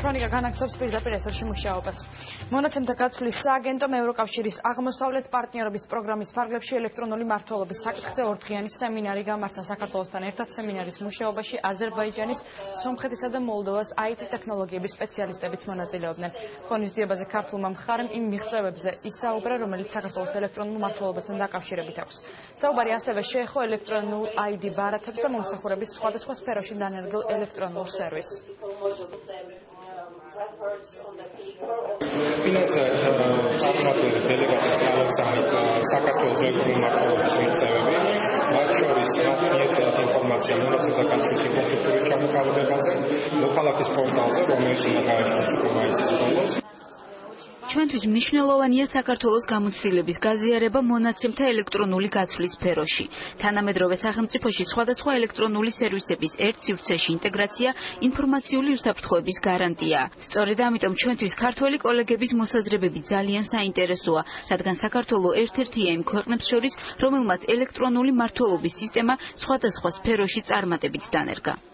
ქრონიკა განაგრძობს პირდაპირ ეთერში მუშაობას. მონაცემთა გაცვლის სააგენტომ ევროკავშირის აღმოსავლეთ პარტნიორობის პროგრამის ფარგლებში ელექტრონული მმართველობის საკითხზე ორდღიანი სემინარი გამართა. საქართველოსთან ერთად სემინარის მუშაობაში აზერბაიჯანის, სომხეთისა და მოლდოვას IT ტექნოლოგიების სპეციალისტებიც მონაწილეობდნენ. ღონისძიებაზე ქართულმა მხარემ იმ მიღწევებზე ისაუბრა, რომელიც საქართველოს ელექტრონულ მმართველობასთან დაკავშირებით აქვს. საუბარი ასევე შეეხო ელექტრონულ ID ბარათებს და მომსახურების სხვადასხვა სფეროში დანერგილ ელექტრონულ სერვისს. ფინანსზე წარმატებული დელეგაციის გამოსცემით საქართველოს ელექტრონული მმართველობის მიღწევები, მათ შორის მათ მიეწერათ ინფორმაცია მონაცემთა გაცვლის ინფრასტრუქტურის ჩამოყალიბებაზე, მოქალაქის პორტალზე, რომელიც უნდა გაეშვას უკვე მაისის ბოლოს. ჩვენთვის მნიშვნელოვანია საქართველოს გამოცდილების გაზიარება მონაცემთა ელექტრონული გაცვლის სფეროში. თანამედროვე სახელმწიფოში სხვადასხვა ელექტრონული სერვისების ერთ სივრცეში ინტეგრაცია ინფორმაციული უსაფრთხოების გარანტიაა. სწორედ ამიტომ ჩვენთვის ქართველი კოლეგების მოსაზრებები ძალიან საინტერესოა, რადგან საქართველო ერთ-ერთია იმ ქვეყნებს შორის, რომელმაც ელექტრონული მმართველობის სისტემა სხვადასხვა სფეროში წარმატებით დანერგა.